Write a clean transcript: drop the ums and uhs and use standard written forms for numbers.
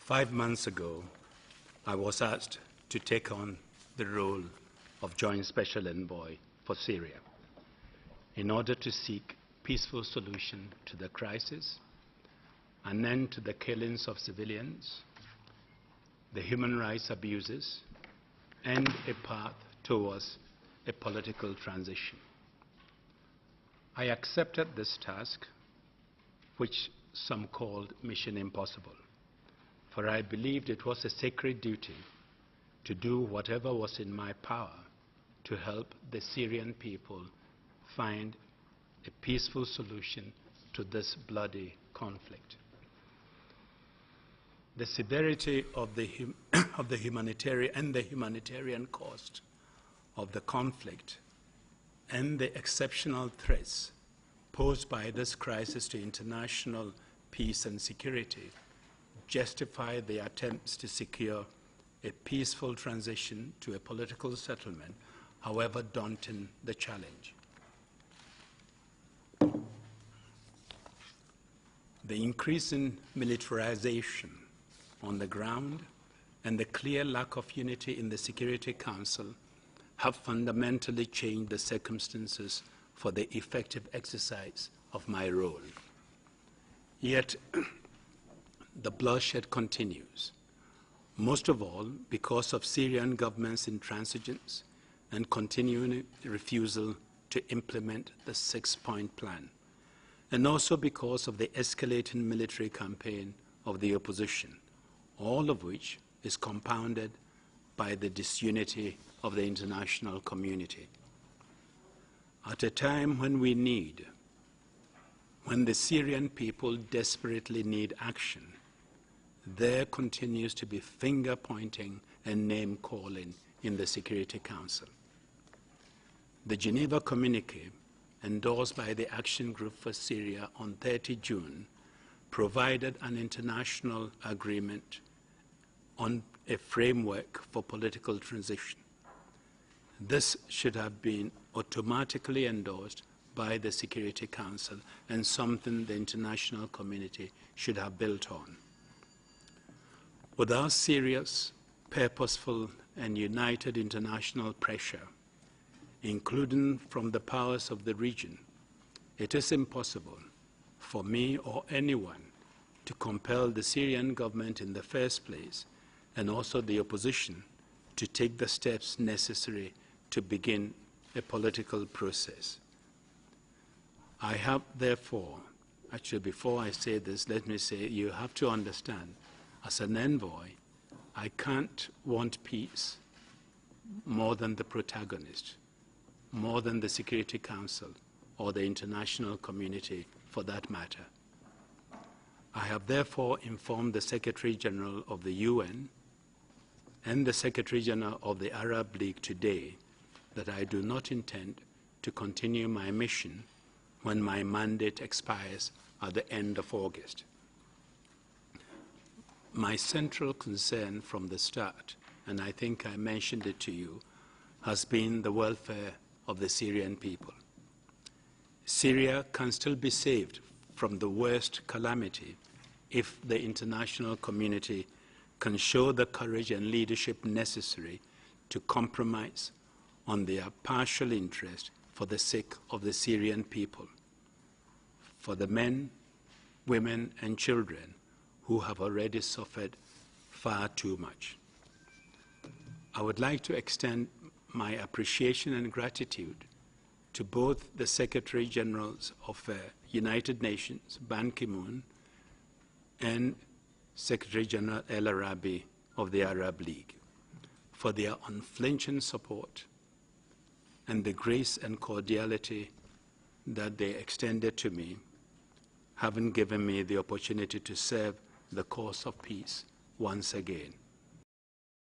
5 months ago, I was asked to take on the role of Joint Special Envoy for Syria in order to seek peaceful solution to the crisis, an end to the killings of civilians, the human rights abuses, and a path towards a political transition. I accepted this task, which some called Mission Impossible, for I believed it was a sacred duty to do whatever was in my power to help the Syrian people find a peaceful solution to this bloody conflict. The severity of the humanitarian cost of the conflict and the exceptional threats posed by this crisis to international peace and security justify the attempts to secure a peaceful transition to a political settlement, however daunting the challenge. The increasing militarization on the ground and the clear lack of unity in the Security Council have fundamentally changed the circumstances for the effective exercise of my role. Yet, the bloodshed continues, most of all because of Syrian government's intransigence and continuing refusal to implement the 6-point plan, and also because of the escalating military campaign of the opposition, all of which is compounded by the disunity of the international community. At a time when the Syrian people desperately need action, there continues to be finger-pointing and name-calling in the Security Council. The Geneva communique, endorsed by the Action Group for Syria on 30 June, provided an international agreement on a framework for political transition. This should have been automatically endorsed by the Security Council and something the international community should have built on. Without serious, purposeful, and united international pressure, including from the powers of the region, it is impossible for me or anyone to compel the Syrian government in the first place, and also the opposition, to take the steps necessary to begin a political process. I have therefore, actually before I say this, let me say you have to understand, as an envoy, I can't want peace more than the protagonist, more than the Security Council or the international community for that matter. I have therefore informed the Secretary General of the UN and the Secretary General of the Arab League today that I do not intend to continue my mission when my mandate expires at the end of August. My central concern from the start, and I think I mentioned it to you, has been the welfare of the Syrian people. Syria can still be saved from the worst calamity if the international community can show the courage and leadership necessary to compromise on their partial interest for the sake of the Syrian people, for the men, women, and children who have already suffered far too much. I would like to extend my appreciation and gratitude to both the Secretary Generals of United Nations, Ban Ki-moon, and Secretary General El Arabi of the Arab League for their unflinching support and the grace and cordiality that they extended to me, having given me the opportunity to serve the cause of peace once again.